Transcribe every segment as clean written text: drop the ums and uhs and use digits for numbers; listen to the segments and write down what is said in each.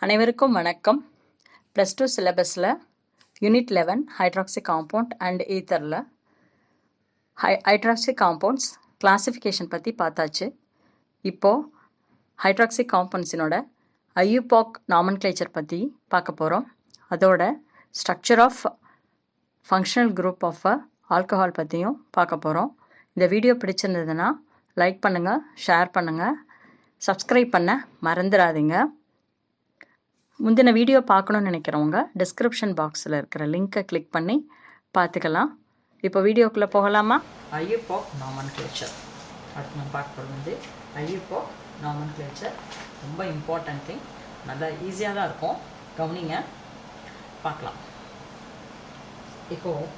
அனைவருக்கும் வணக்கம். +2 சிலபஸில் யூனிட் 11 ஹைட்ராக்சி காம்பவுண்ட் அண்ட் ஈத்தரில் ஹைட்ராக்சி காம்பவுண்ட்ஸ் கிளாசிஃபிகேஷன் பற்றி பார்த்தாச்சு. இப்போது ஹைட்ராக்சி காம்பவுண்ட்ஸினோட ஐயூபாக் நாமன்க்ளேச்சர் பற்றி பார்க்க போகிறோம். அதோட structure of functional group of alcohol பற்றியும் பார்க்க போகிறோம். இந்த வீடியோ பிடிச்சிருந்ததுன்னா லைக் பண்ணுங்கள், ஷேர் பண்ணுங்கள், சப்ஸ்கிரைப் பண்ண மறந்துடாதீங்க. முந்தின வீடியோ பார்க்கணுன்னு நினைக்கிறவங்க டிஸ்கிரிப்ஷன் பாக்ஸில் இருக்கிற லிங்க்கை கிளிக் பண்ணி பார்த்துக்கலாம். இப்போ வீடியோக்குள்ளே போகலாமா? ஐயூபாக் நாமன்க்ளேச்சர் அடுத்து நம்ம பார்க்க போகிறது வந்து ஐயூபாக் நாமன்க்ளேச்சர். ரொம்ப இம்பார்ட்டன்ட் திங், நல்லா ஈஸியாக தான் இருக்கும், கவனிங்க, பார்க்கலாம். இப்போது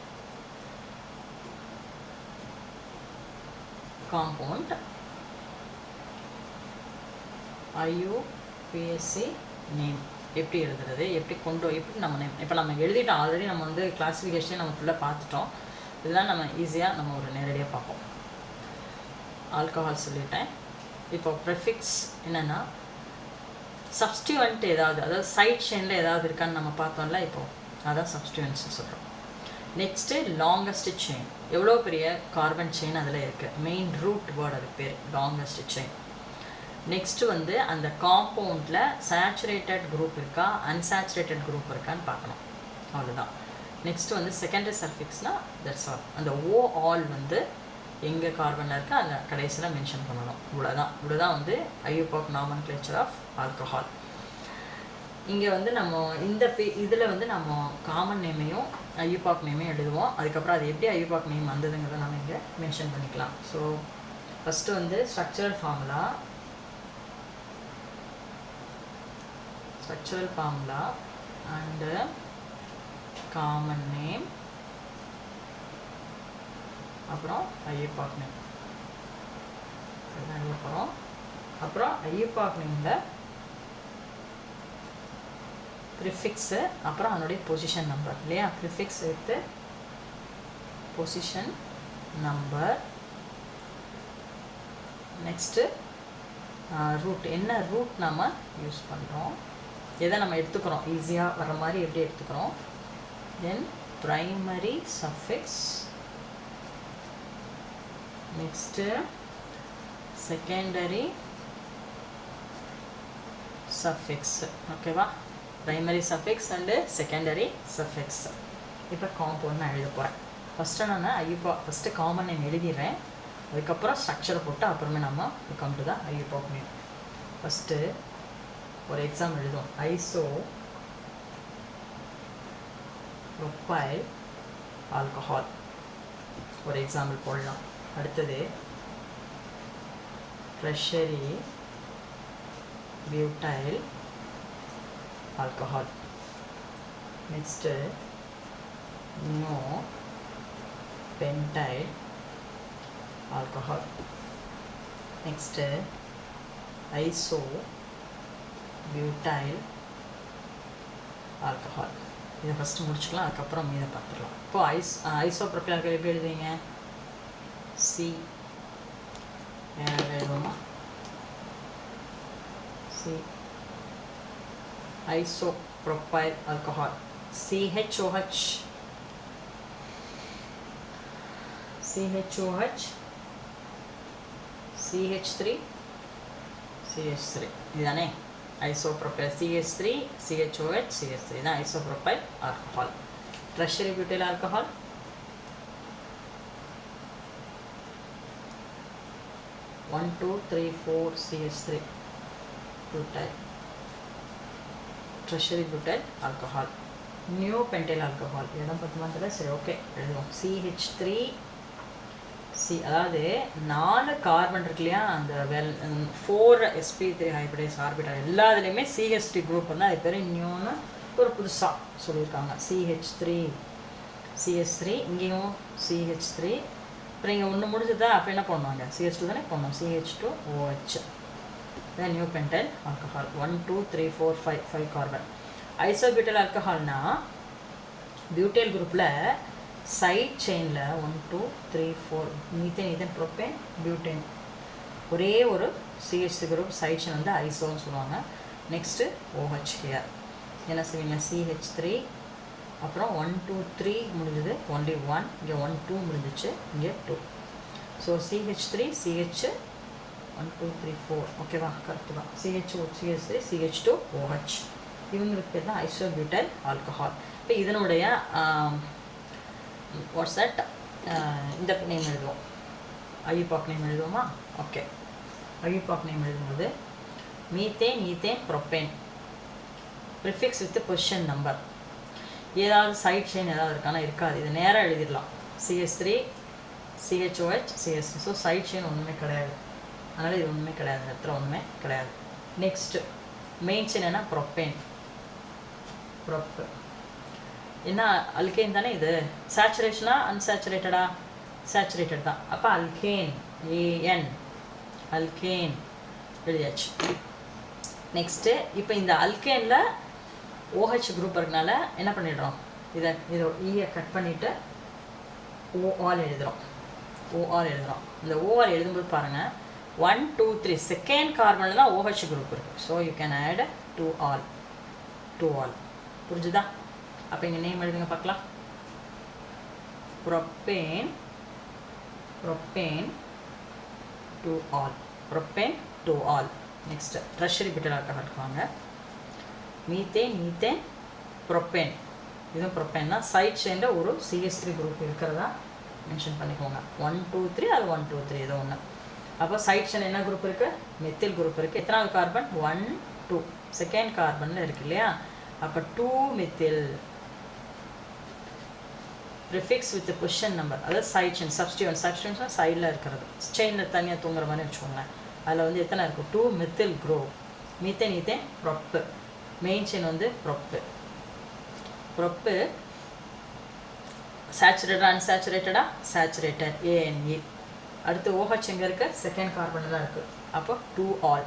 காம்பவுண்ட் ஐயூபிஎஸ்சி நேம் எப்படி எழுதுறது, எப்படி நம்ம நேம் இப்போ நம்ம எழுதிட்டோம் ஆல்ரெடி. நம்ம வந்து கிளாஸிஃபிகேஷன் நம்ம ஃபுல்லாக பார்த்துட்டோம். இதுதான் நம்ம ஈஸியாக நம்ம ஒரு நேரடியாக பார்ப்போம். ஆல்கஹால் சொல்லிட்டேன். இப்போ ப்ரிஃபிக்ஸ் என்னென்னா சப்ஸ்டியூவன்ட் ஏதாவது, அதாவது சைட் செயினில் ஏதாவது இருக்கான்னு நம்ம பார்த்தோம்ல, இப்போது அதான் சப்ஸ்டியூவன்ட்ஸ்னு சொல்கிறோம். நெக்ஸ்ட்டு லாங்கஸ்ட் செயின், எவ்வளோ பெரிய கார்பன் செயின் அதில் இருக்குது, மெயின் ரூட் வேர்டு அது பேர் லாங்கஸ்ட் செயின். நெக்ஸ்ட்டு வந்து அந்த காம்பவுண்டில் சேச்சுரேட்டட் குரூப் இருக்கா, அன்சேச்சுரேட்டட் குரூப் இருக்கான்னு பார்க்கணும், அவ்வளோதான். நெக்ஸ்ட்டு வந்து செகண்டரி சர்ஃபிக்ஸ்னால் தட்ஸ் ஆல். அந்த ஓ ஆல் வந்து எங்கே கார்பனில் இருக்கா அந்த கடைசியில் மென்ஷன் பண்ணணும், இவ்வளோதான் வந்து ஐயூபாக் நாமன்க்ளேச்சர் ஆஃப் ஆல்கஹால். இங்கே வந்து நம்ம இந்த இதில் வந்து நம்ம காமன் நேமையும் ஐயூபாக் நேமையும் எழுதுவோம். அதுக்கப்புறம் அது எப்படி ஐயூபாக் நேம் வந்ததுங்கிறத நம்ம இங்கே மென்ஷன் பண்ணிக்கலாம். ஸோ ஃபஸ்ட்டு வந்து structural formula and common name, அப்புறம் ஐயூபாக் நேம். அப்புறம் ஐயூபாக் நேமில் ப்ரிஃபிக்ஸு, அப்புறம் அதனுடைய பொசிஷன் நம்பர் இல்லையா, prefix with position number. Next root, என்ன ரூட் நம்ம யூஸ் பண்ணுறோம், எதை நம்ம எடுத்துக்கிறோம், ஈஸியாக வர மாதிரி எப்படி எடுத்துக்கிறோம். Then primary suffix, next secondary suffix. ஓகேவா, primary suffix and secondary suffix. இப்போ காம்பவுண்ட் நான் எழுத போகிறேன். ஃபஸ்ட்டு நான் ஃபஸ்ட்டு காமன் நேம் எழுதிடுறேன், அதுக்கப்புறம் ஸ்ட்ரக்சரை போட்டு அப்புறமே நம்ம கம் டு தான் ஐயூபாக் நேம். ஃபஸ்ட்டு ஒரு எக்ஸாம்பிள் எழுதுவோம். ஐசோ ப்ரொப்பைல் ஆல்கஹால் ஒரு எக்ஸாம்பிள் போடலாம். அடுத்தது treasury butyl alcohol. Next neo pentyl alcohol. Next iso butyl alcohol. இதை ஃபஸ்ட்டு முடிச்சுக்கலாம், அதுக்கப்புறம் மீதை பார்த்துக்கலாம். இப்போது ஐசோ ப்ரொப்பைல் ஆல்கஹால் எப்படி எழுதுவீங்க, சி எழுதுவோமா, C iso propyl alcohol, CHOH CH3 இதுதானே ஐசோப்ரோப்பைல். CH3 CHOH CH3 தான் isopropyl alcohol. Tertiary butyl alcohol, one two three four CH3 butyl, tertiary butyl alcohol. Neo pentyl alcohol, இடம் 10 மாதத்தில் சரி, okay எழுதுவோம். CH3 அதாவது 4 கார்பன் இருக்கு இல்லையா, அந்த 4 sp3 ஹைப்ரிடைஸ் ஆர்பிட்டல் எல்லாத்துலேயுமே CH3 குரூப் வந்து அது பேர் நியோன்னு ஒரு புதுசாக சொல்லியிருக்காங்க. CH3 இங்கேயும் CH3. அப்புறம் இங்கே ஒன்று முடிஞ்சதா, அப்போ என்ன பண்ணுவாங்க, CH2 தானே பண்ணோம், CH2OH தான் neo pentyl alcohol. 1 2 3 4 5 carbon. Isobutyl ஆல்கஹால்னா பியூட்டைல் குரூப்பில் சைட் செயினில் 1 2 3 4 மீத்தேன் ப்ரோப்பேன் பியூட்டேன் ஒரே ஒரு CH3 குரூப் சைட் செயின் வந்து ஐசோன்னு சொல்லுவாங்க. நெக்ஸ்ட்டு OH ஹியர் என்ன செய்வீங்க CH3 அப்புறம் 1 2 3 முடிஞ்சது ஒன்லி 1 இங்கே 1 2 முடிஞ்சிச்சு இங்கே 2 ஸோ CH3 CH 1 2 3 4 ஓகேவா கரெக்டு தான் CH3 CH2 OH இவங்களுக்கு பேர் தான் ஐசோபியூட்டைல் ஆல்கஹால் இப்போ இதனுடைய வாட்ஸ் தட் இந்த நேம் எழுதுவோம் ஐயூபாக் நேம் எழுதுவோமா ஓகே ஐயூபாக் நேம் எழுதும்போது methane ethane propane prefix with position number ஏதாவது சைட் செயின் ஏதாவது இருக்கானா இருக்காது இது நேராக எழுதிடலாம் CH3 CHOH CH3 so side chain ஒன்றுமே கிடையாது அதனால் இது ஒன்றுமே கிடையாது இடத்துல ஒன்றுமே கிடையாது நெக்ஸ்ட்டு மெயின் செயின் என்ன ப்ரொப்பேன் ப்ரொப்பு என்ன அல்கேன் தானே இது சேச்சுரேஷனா அன்சேச்சுரேட்டடா சேச்சுரேட்டட் தான் அப்போ அல்கேன் AN அல்கேன் எழுதியாச்சு நெக்ஸ்ட்டு இப்போ இந்த அல்கேனில் OH குரூப் இருக்கனால என்ன பண்ணிடுறோம் இதை ஈயை கட் பண்ணிவிட்டு OR எழுதுகிறோம் இந்த OR எழுதும்போது பாருங்கள் 1 2 3 செகண்ட் கார்பனில் தான் OH குரூப் இருக்குது so you can add 2 ol புரிஞ்சுதா அப்போ இங்கே நேம் எழுதுங்க பார்க்கலாம் propane 2 ol next tertiary butyl alcohol வாங்க மீத்தேன் ஈத்தேன் ப்ரொப்பேன் இதுவும் ப்ரொப்பேன் தான் சைட் செயினில் ஒரு CH3 குரூப் இருக்கிறதா மென்ஷன் பண்ணிக்கோங்க 1 2 3 அது 1 2 3 ஏதோ ஒன்று அப்போ சைட் செயின் என்ன குரூப் இருக்குது மெத்தில் குரூப் இருக்குது எத்தனாவது கார்பன் 1 2 செகண்ட் கார்பனில் இருக்குது இல்லையா அப்போ 2 methyl prefix with position number அதாவது சைட் செயின் சப்ஸ்டியூன்ஸ்னா சைடில் இருக்கிறது செயினில் தனியாக தூங்குற மாதிரி வச்சுக்கோங்களேன் அதில் வந்து எத்தனை இருக்கும் 2 methyl group methane ethane prop main chain வந்து ப்ரொப்பு சேச்சுரேட்டடா அன்சேச்சுரேட்டடா சேச்சுரேட்டட் ANE அடுத்து OH எங்கே இருக்குது செகண்ட் கார்பனில் தான் இருக்குது அப்போ 2 ஆல்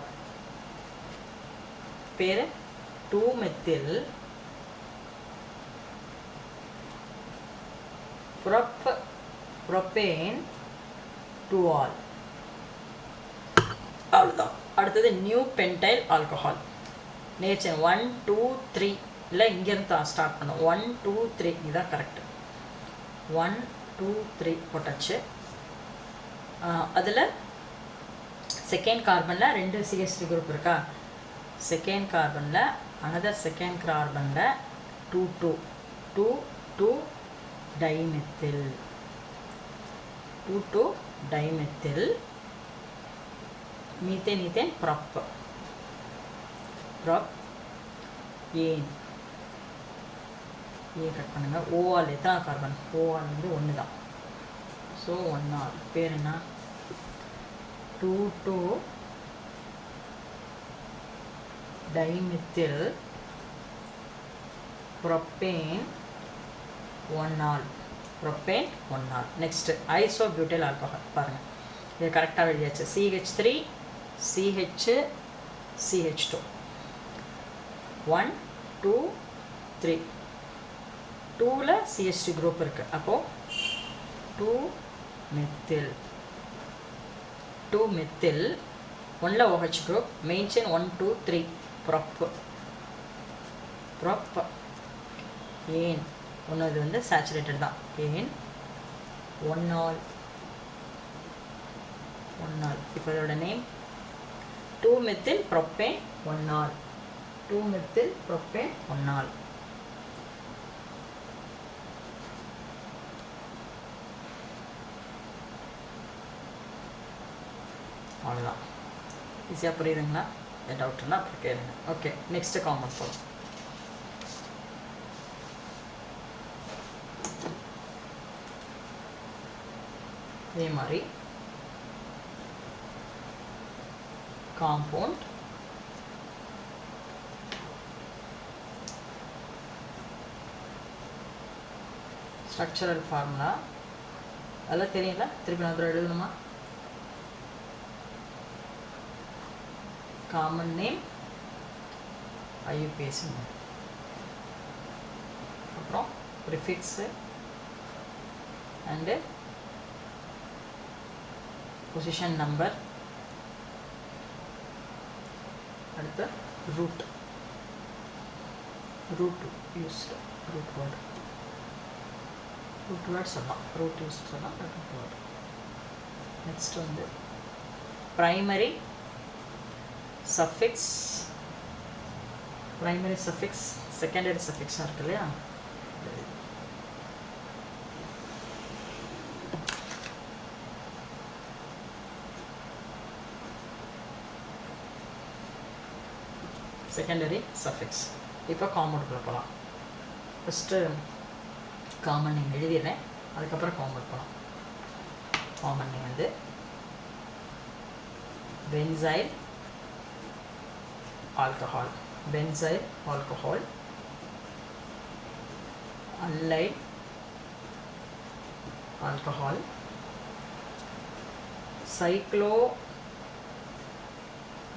பேர் 2 மெத்தில் ப்ரொப்பேன் 2 ஆல் அவ்வளோதான் அடுத்தது நியூ பென்டைல் ஆல்கஹால் நேச்சர் 1 2 3 இல்லை இங்கேருந்து ஸ்டார்ட் பண்ணோம் 1 2 3 இதுதான் கரெக்டு 1 2 3 போட்டாச்சு அதில் செகண்ட் கார்பனில் 2 CH3 குரூப் இருக்கா செகண்ட் கார்பனில் அனதர் செகண்ட் கார்பனில் 2 dimethyl methane ethane prop ane cut பண்ணுங்க ஓஆல் எத்தனை கார்பன் ஓஆல் வந்து 1 தான் ஸோ 1 ஆல் பேர் என்ன 2 dimethyl propane 1 all next isobutyl alcohol பாருங்கள் இது கரெக்டாக எழுதியாச்சு CH3 CH2 1 2 3 2ல CH3 குரூப் இருக்குது அப்போது 2 மெத்தில் 1ல OH group main chain 1 2 3 prop ane ஒன்று இது வந்து சேச்சுரேட்டட் தான் ஏன் 1 ஆல் இப்போ இதோட name 2 methyl propane 1 all 2 methyl propane 1 all அவ்வளோதான் ஈஸியாக புரியுதுங்களா டவுட்னா அப்படி கேளுங்க ஓகே நெக்ஸ்ட் காம்பவுண்ட் போகலாம் இதே மாதிரி காம்பவுண்ட் ஸ்ட்ரக்சரல் ஃபார்முலா அதெல்லாம் தெரியல திருப்பி நான் எழுதணுமா காமன் நேம் IUPAC அப்புறம் ப்ரிஃபிக்ஸு அண்டு பொசிஷன் நம்பர் அடுத்து root root used root word சொல்லலாம், ரூட் யூஸ் சொல்லலாம், ரூட் வேர்டு. நெக்ஸ்ட் வந்து primary suffix, primary suffix secondary சஃபிக்ஸாக இருக்கு இல்லையா. Secondary suffix. இப்போ காம்பவுண்டுக்குள்ளே போகலாம். ஃபஸ்ட்டு காமன் நேம் எழுதிடுறேன், அதுக்கப்புறம் காம்பவுண்ட் போகலாம். காமன் நேம் வந்து benzyl alcohol, benzyl alcohol, allyl alcohol, cyclo,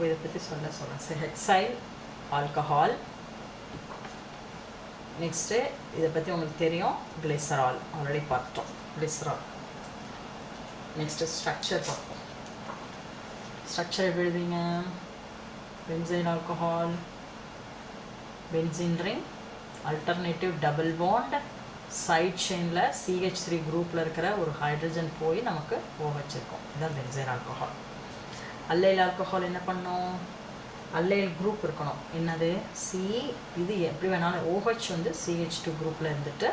இதை பற்றி சொல்கிறேன், ஹெக்சைல் ஆல்கஹால். நெக்ஸ்ட்டு இதை பற்றி உங்களுக்கு தெரியும், கிளிசரால் ஆல்ரெடி பார்த்துட்டோம், கிளிசரால். நெக்ஸ்ட்டு ஸ்ட்ரக்சர் பார்ப்போம். ஸ்ட்ரக்சர் எப்படி எழுதுவீங்க? Benzyl alcohol, benzene ring, alternative double bond, side செயினில் CH3 குரூப்பில் இருக்கிற ஒரு ஹைட்ரஜன் போய் நமக்கு OH இருக்கும். இதுதான் பென்சைல் ஆல்கஹால். அல்லைல் ஆல்கஹால் என்ன பண்ணோம்? அல்லைல் குரூப் இருக்கணும். என்னது? சி, இது எப்படி வேணாலும் OH வந்து CH2 குரூப்பில் இருந்துட்டு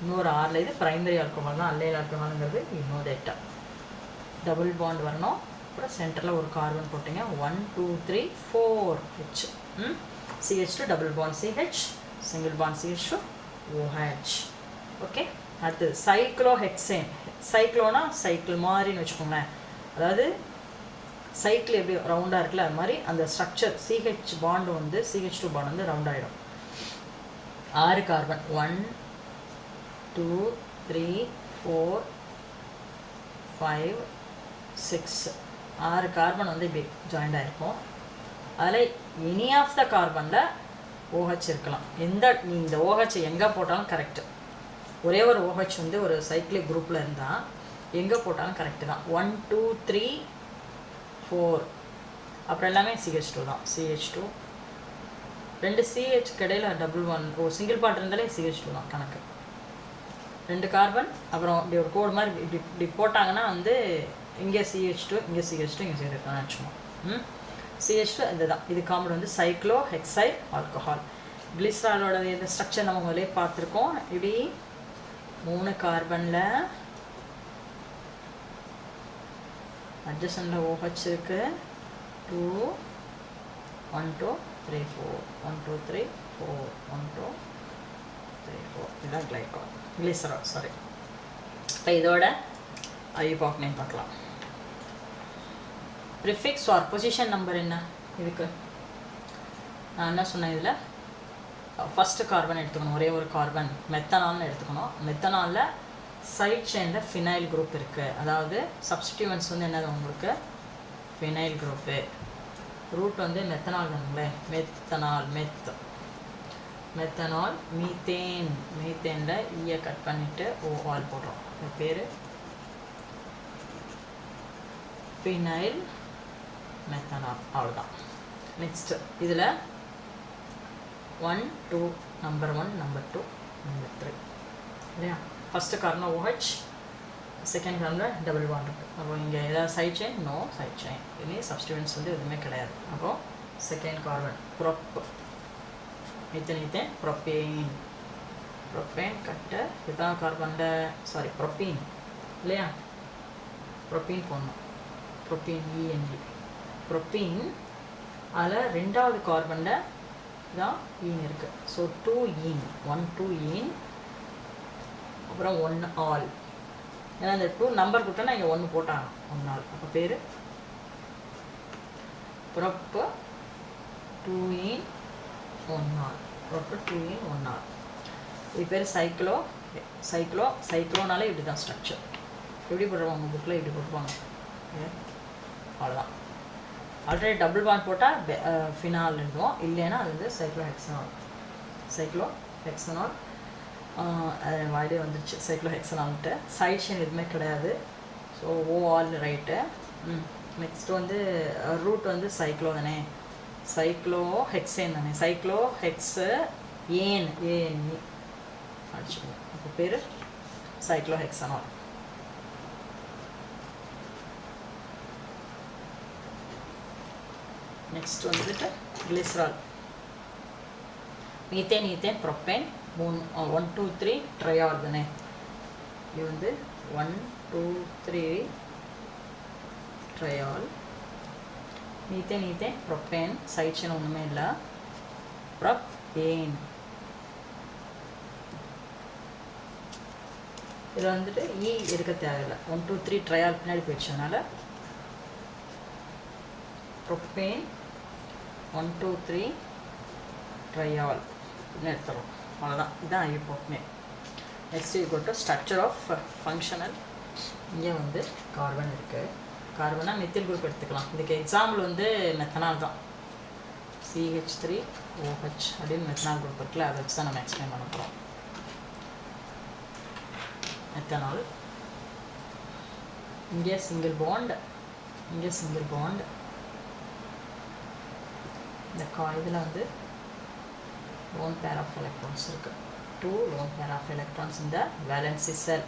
இன்னொரு ஆறில், இது ப்ரைமரி ஆல்கஹால் தான். அல்லைல் ஆல்கஹாலுங்கிறது இன்னொரு டேட்டா. டபுள் பாண்ட் வரணும். அப்புறம் சென்டரில் ஒரு கார்பன் போட்டிங்க, 1 2 3 4 H. CH2 double bond CH, single bond CH2 OH. Okay. அடுத்தது சைக்ளோ ஹெக்சேன். சைக்ளோனா சைக்கிள் மாதிரின்னு வச்சுக்கோங்களேன். அதாவது சைக்கிள் எப்படி ரவுண்டாக இருக்குல்ல, அது மாதிரி அந்த ஸ்ட்ரக்சர் CH பாண்டு வந்து CH2 பாண்ட் வந்து ரவுண்ட் ஆகிடும். 6 கார்பன், 1 2 3 4 5 6, 6 கார்பன் வந்து இப்படி ஜாயிண்ட் ஆகிருக்கும். அதில் எனி ஆஃப் த கார்பனில் OH இருக்கலாம். நீ இந்த OH எங்கே போட்டாலும் கரெக்டு. ஒரே ஒரு OH வந்து ஒரு சைக்கிளிக் குரூப்பில் இருந்தால் எங்கே போட்டாலும் கரெக்டு தான். 1 2 3 4, அப்புறம் எல்லாமே CH2 தான். CH2 2 CH கடையில் டபுள் ஒன், சிங்கிள் பாண்ட் இருந்தாலே CH2 தான் கணக்கு. 2 கார்பன், அப்புறம் இப்படி ஒரு கோடு மாதிரி இப்படி போட்டாங்கன்னா வந்து இங்கே CH2, இங்கே CH2, இங்கே CH2 வச்சுக்கோங்க. CH2 இதுதான். இது காம்பவுண்ட் வந்து சைக்ளோ ஹெக்சைல் ஆல்கஹால். கிளிசராலோட இந்த ஸ்ட்ரக்சர் நம்ம முதலே பார்த்துருக்கோம். இப்படி 3 கார்பனில் அட்ஜசனில் OH இருக்குது. 2 1 2 3 4 1 2 3 4 1 2 3 4, இதுதான் கிளிசரால். சாரி. இப்போ இதோட ஐயூபாக் நேம் பார்க்கலாம். ப்ரிஃபிக்ஸ் ஆர் பொசிஷன் நம்பர் என்ன இதுக்கு? நான் என்ன சொன்னேன், இதில் ஃபஸ்ட்டு கார்பன் எடுத்துக்கணும், ஒரே ஒரு கார்பன். மெத்தனால்னு எடுத்துக்கணும். மெத்தனாலில் சைட் செயினில் ஃபினைல் குரூப் இருக்குது. அதாவது சப்ஸ்டிடியூவன்ஸ் வந்து என்னது உங்களுக்கு? Phenyl group. ரூட் வந்து மெத்தனால் தானுங்களே, மெத்தனால், மெத்தனால். மீத்தேன், மீத்தேனில் ஈயை கட் பண்ணிவிட்டு ஆல் போடுறோம். இது பேர் ஃபினைல் மெத்தனால். அவ்வளோதான். நெக்ஸ்ட்டு இதில் 1 2 நம்பர் 1 நம்பர் 2 நம்பர் 3 இல்லையா? ஃபஸ்ட்டு கார்பன் OH, செகண்ட் கார்பனில் டபுள் பாண்ட் இருக்குது. அப்போ இங்கே ஏதாவது side chain? No side chain. இனி சப்ஸ்டிடியூன்ஸ் வந்து எதுவுமே கிடையாது. அப்போது second carbon prop, methane propane, propane cut. இதுதான் கார்பனில், சாரி ப்ரொப்பீன் இல்லையா? ப்ரொப்பீன் போடணும். Propene ENG, propene. அதில் ரெண்டாவது கார்பனில் தான் ஈன் இருக்குது. ஸோ 2 ஈன், 1 2 ஈன், அப்புறம் 1 ஆல். ஏன்னா இந்த 2 நம்பர் கொடுத்தோன்னா இங்கே 1 போட்டாங்க, 1 ஆல். அப்போ பேர் ப்ரொப்பு 2 ஈன் 1 ஆல், ப்ரொப்பு 2 ஈன் 1 ஆல். இது பேர் சைக்ளோ. சைக்ளோனாலே இப்படி தான் ஸ்ட்ரக்சர். எப்படி போடுறோம் உங்கள் புக்கில்? இப்படி போட்டுருவாங்க. அவ்வளோதான். ஆல்ரெடி டபுள் பாண்ட் போட்டால் ஃபினால் எழுதுவோம், இல்லைன்னா அது வந்து சைக்ளோ ஹெக்ஸனால். வாயிலே வந்துருச்சு சைக்ளோ ஹெக்ஸனால்ட்டு. சைட் செயின் எதுவுமே கிடையாது. So all right. நெக்ஸ்ட் வந்து ரூட் வந்து சைக்ளோ தானே, சைக்ளோ ஹெக்ஸேன் தானே. சைக்ளோ ஹெக்ஸு ஏஎன்ஏ அடிச்சுக்கணும். அப்போ பேர் சைக்ளோஹெக்சனால். நெக்ஸ்ட் வந்துட்டு glycerol. Methane ethane propane 1 2 3 triol தானே. இது வந்து 1 2 3 triol. Methane ethane propane side chain ஒன்றுமே இல்லை. ப்ரொப்பேன் இதில் வந்துட்டு இ இருக்க தேவையில்லை. 1 2 3 ட்ரையால் பின்னாடி போயிடுச்சதுனால ப்ரொப்பேன் 1 2 3 ட்ரையால் எடுத்துரும். அவ்வளோதான். இதுதான் ஐயூப்ரோப்பேன். Next you go to structure of functional. இங்கே வந்து கார்பன் இருக்குது. கார்பனா மெத்தில் குரூப் எடுத்துக்கலாம். இதுக்கு எக்ஸாம்பிள் வந்து மெத்தனால் தான். CH3OH அப்படின்னு மெத்தனால் குரூப் இருக்குல்ல, அதை வச்சு தான் நம்ம எக்ஸ்பிளைன் பண்ண போகிறோம். மெத்தனால். இங்கே சிங்கிள் பாண்ட், இங்கே சிங்கிள் பாண்ட். இந்த இதில் வந்து lone pair of electrons இருக்கு. 2 lone pair of electrons in the valency cell.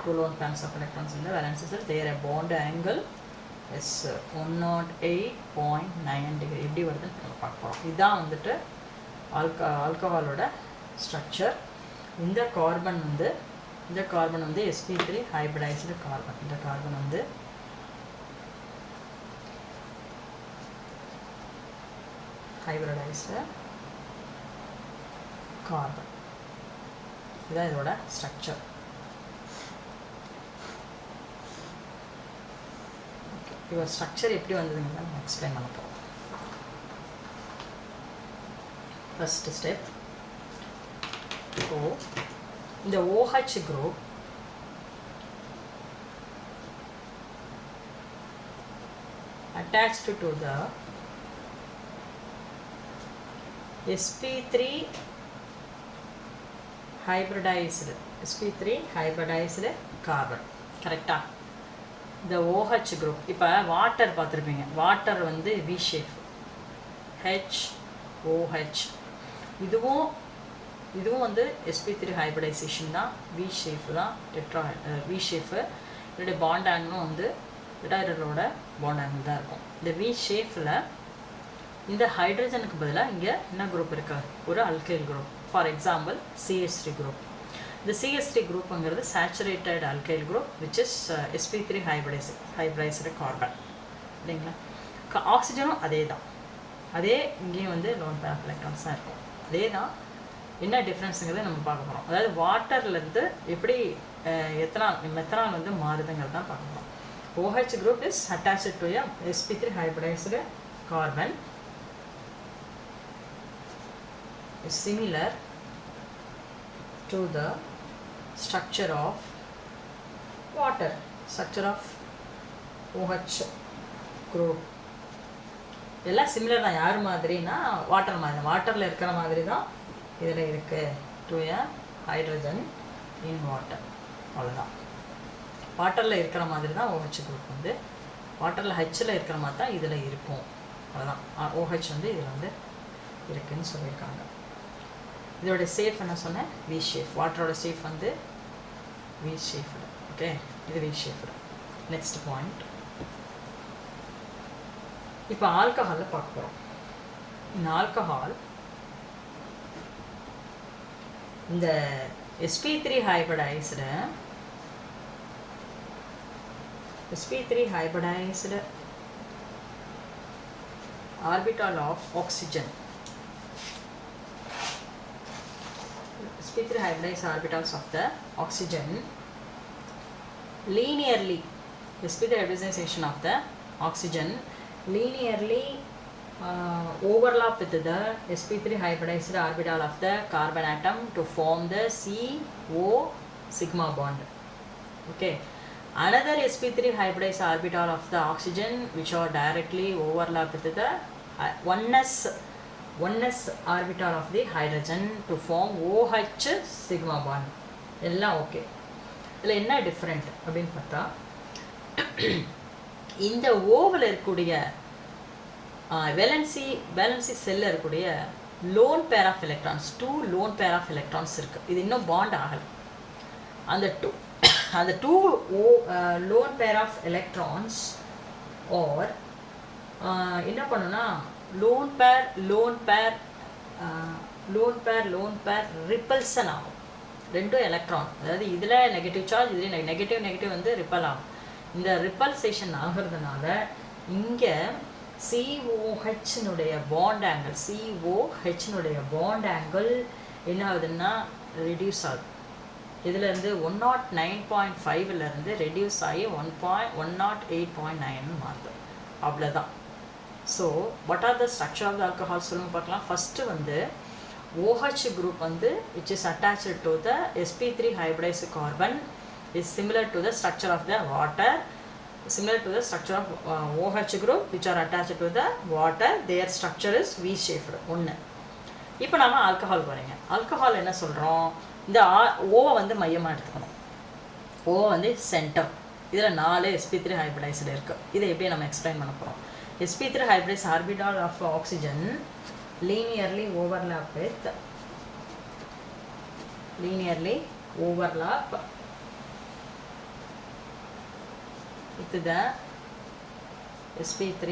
2 lone pairs of electrons in the valency cell. There a bond angle is 108.9 degree. எப்படி வருதுன்னு நம்ம பார்க்க போகிறோம். இதுதான் வந்துட்டு ஆல்கஹாலோட ஸ்ட்ரக்சர். இந்த கார்பன் வந்து sp3 ஹைபிரிடைஸ்டு கார்பன். இந்த கார்பன் வந்து ஹைபிரிடைஸ்டு கார்பன். இதுதான் இதோட ஸ்ட்ரக்சர். இப்போ ஸ்ட்ரக்சர் எப்படி வந்ததுன்னு நம்ம எக்ஸ்பிளைன் பண்ண போகிறோம். First step. இப்போ இந்த OH group attached to the sp3 hybridized carbon. கரெக்டா? இந்த OH குரூப். இப்போ வாட்டர் பார்த்துருப்பீங்க. வாட்டர் வந்து வி ஷேப், HOH. இதுவும் வந்து sp3 ஹைபிரிடைசேஷன் தான். வி ஷேப் தான். V shape. இதோடைய பாண்ட் ஆங்கிளும் வந்து டெட்ராஹைட்ரலோட பாண்ட் ஆங்கிள் தான் இருக்கும். இந்த வி ஷேப்பில் இந்த ஹைட்ரஜனுக்கு பதிலாக இங்கே என்ன குரூப் இருக்கு? ஒரு alkyl group. For example CH3 group. இந்த CH3 குரூப்புங்கிறது saturated alkyl group which is sp3 hybridised carbon. இல்லைங்களா? ஆக்சிஜனும் அதே தான். அதே இங்கேயும் வந்து லோன் பேர் ஆஃப் எலக்ட்ரான்ஸ் தான் இருக்கும். அதே தான். என்ன டிஃப்ரென்ஸுங்கிறத நம்ம பார்க்க போகிறோம். அதாவது வாட்டர்லேருந்து எப்படி மெத்தனால் வந்து மாறுதுங்கிறது தான் பார்க்க போகிறோம். OH group is attached to a sp3 hybridized carbon is similar to the structure of water, structure of OH group. எல்லாம் சிமிலர் தான். யார் மாதிரினா வாட்டர் மாதிரி. வாட்டரில் இருக்கிற மாதிரி தான் இதில் இருக்குது. To a hydrogen in water. அவ்வளோதான். வாட்டரில் இருக்கிற மாதிரி தான் OH குரூப் வந்து வாட்டரில் ஹெச்சில் இருக்கிற மாதிரி தான் இதில் இருக்கும். அவ்வளோதான். OH வந்து இதில் வந்து இருக்குதுன்னு சொல்லியிருக்காங்க. இதோட ஷேப் என்ன சொன்னேன்? V shape. வாட்டரோட ஷேப் வந்து வி ஷேப்டு. ஓகே, இது வி ஷேப்டு. Next point. இப்போ ஆல்கஹாலில் பார்க்க போகிறோம். இந்த ஆல்கஹால் இந்த sp3 hybridised orbital of oxygen. sp3 hybridized orbitals of the oxygen linearly. sp3 hybridization of the oxygen linearly overlap with the sp3 hybridized orbital of the carbon atom to form the CO sigma bond. Okay. Another sp3 hybridized orbital of the oxygen which are directly overlap with the 1s orbital of the hydrogen to form OH sigma bond. எல்லாம் okay. இதில் என்ன different அப்படின்னு பார்த்தா, இந்த ஓவில் இருக்கக்கூடிய valency செல்லில் இருக்கக்கூடிய lone pair of electrons, 2 lone pair of electrons இருக்கு. இது இன்னும் bond ஆகல. அந்த 2 lone pair of electrons or என்ன பண்ணுனா lone pair repulsion ஆகும். ரெண்டும் எலக்ட்ரான், அதாவது இதில் நெகட்டிவ் சார்ஜ், இதில் நெகட்டிவ் வந்து ரிப்பல் ஆகும். இந்த ரிப்பல்சேஷன் ஆகிறதுனால இங்கே COH bond angle, COH bond angle என்ன ஆகுதுன்னா ரெடியூஸ் ஆகுது. இதிலேருந்து 109.5 ரெடியூஸ் ஆகி 108.9 மாறுது. அவ்வளோதான். So what are the structure of the alcohol சொல்லுங்க பார்க்கலாம். ஃபஸ்ட்டு வந்து OH group வந்து which is attached to the sp3 hybridized carbon is similar to the structure of the water, similar to the structure of OH group which are attached to the water. Their structure is V-shaped. ஒன்று. இப்போ நம்ம alcohol போகிறீங்க. Alcohol என்ன சொல்கிறோம், இந்த ஓவை வந்து மையமாக எடுத்துக்கணும். ஓ வந்து சென்டர். இதில் 4 sp3 ஹைப்ரிடைஸ்டு இருக்குது. இதை எப்படி நம்ம எக்ஸ்பிளைன் பண்ண போகிறோம். sp3 hybridized orbital of oxygen linearly overlap with the sp3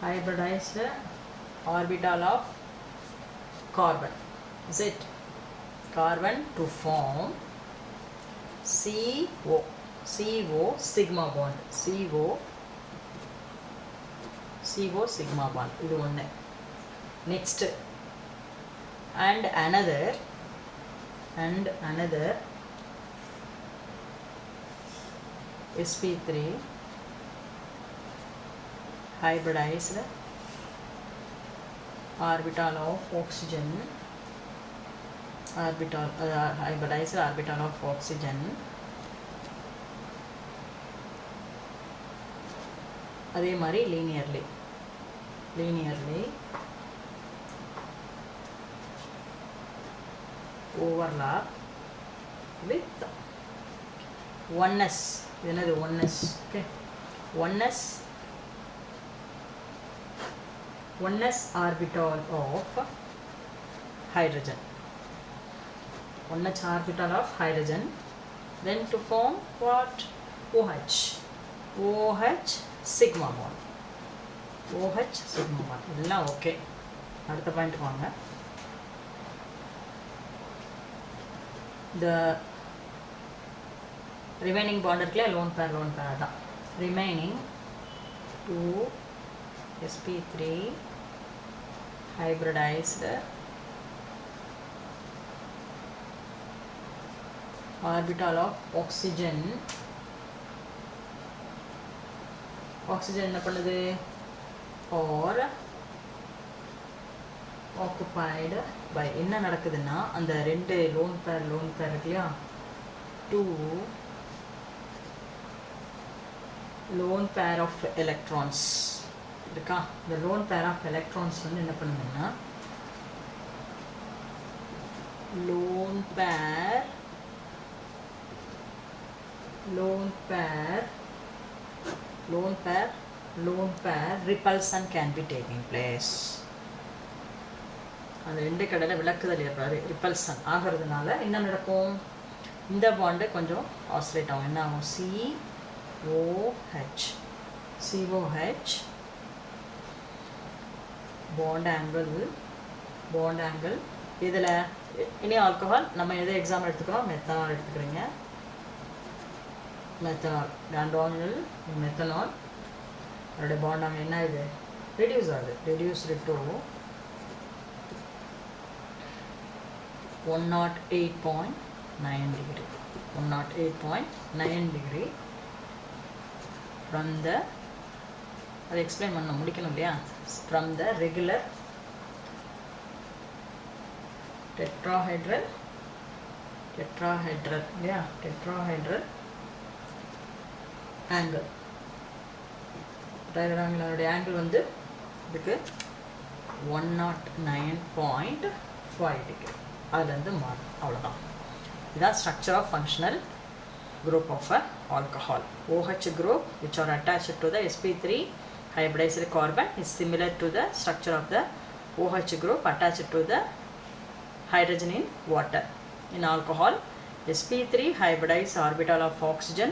hybridized orbital of carbon. Is it carbon to form CO sigma bond, CO sigma bond. இது ஒன்று. Next and another sp3 hybridized orbital of oxygen, hybridized orbital of oxygen. அதே மாதிரி linearly overlap with oneness. இது என்னது oneness. Okay, oneness orbital of hydrogen, oneness orbital of hydrogen, then to form what? OH sigma bond, OH sigma bond. எல்லாம் okay. அடுத்த point வாங்க. the remaining bond இருக்குல்ல, lone pair தான். remaining 2 sp3 hybridized orbital of oxygen என்ன பண்ணுது, or occupied by, என்ன நடக்குதுன்னா அந்த ரெண்டு லோன் பேர் இருக்கு இல்லையா, 2 lone pair of electrons இருக்கா. இந்த lone pair of electrons வந்து என்ன பண்ணுதுன்னா lone pair repulsion can be taking place. அந்த ரெண்டு கடையில் விளக்குதல் ஏற்பாடு ரிப்பல்சன் ஆகிறதுனால என்ன நடக்கும், இந்த பாண்டு கொஞ்சம் ஆசிலேட் ஆகும். என்ன ஆகும், COH bond angle. இதில் இனி ஆல்கஹால் நம்ம எதை எக்ஸாம்பிள் எடுத்துக்கிறோம், மெத்தனால் எடுத்துக்கிறீங்க. மெத்தனால் அதோடைய பாண்ட் ஆங்கிள் என்ன இது, ரெடியூஸ் ஆகுது. Reduced to 108.9 degree. 108.9 degree from the, அதை எக்ஸ்பிளைன் பண்ண முடிக்கணும் இல்லையா, from the regular tetrahedral இல்லையா, tetrahedral angle. அதோடைய ஆங்கிள் வந்து இதுக்கு 109.5 degree. அதுலேருந்து மாறும். அவ்வளோதான். இதுதான் structure of functional group of alcohol. OH group which are attached to the sp3 hybridized carbon is similar to the structure of the OH group attached to the hydrogen in water. In alcohol, sp3 hybridized orbital of oxygen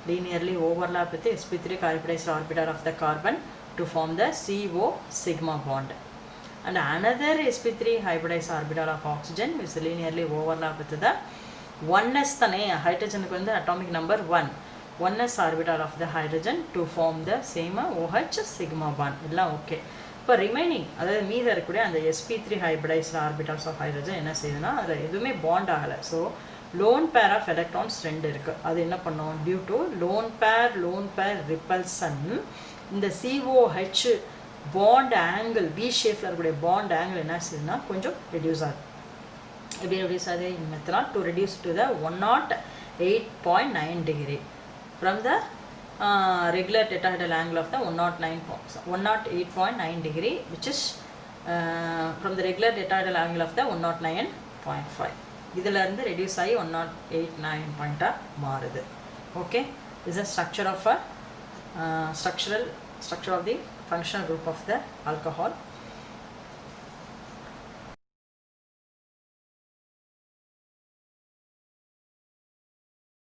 linearly overlap with the sp3 hybridized orbital of the carbon to form the CO sigma bond. And another sp3 hybridized orbital of oxygen is linearly overlap with the 1s thane hydrogen ku vandu atomic number 1s orbital of the hydrogen to form the same OH sigma bond. illa okay. இப்போ remaining அதாவது மீத இருக்கக்கூடிய அந்த sp3 hybridised orbitals of hydrogen என்ன செய்யுதுன்னா அதில் எதுவுமே bond ஆகலை. So lone pair of electrons 2 இருக்குது. அது என்ன பண்ணும், due to lone pair repulsion இந்த COH பாண்ட் ஆங்கிள் வி ஷேப்பில் இருக்கக்கூடிய பாண்ட் ஆங்கிள் என்ன செய்யுதுன்னா கொஞ்சம் ரெடியூஸ் ஆகுது. எப்படி ரெடியூஸ் ஆகுது? இந்த method to reduce to the 108.9 degree from the regular tetrahedral angle of the 108.9 degree, which is from the regular tetrahedral angle of the 109.5. இதில் இருந்து ரெடியூஸ் ஆகி 108.9 பாயிண்ட்டாக மாறுது. Okay, this is a structure of a structure of the functional group of the alcohol.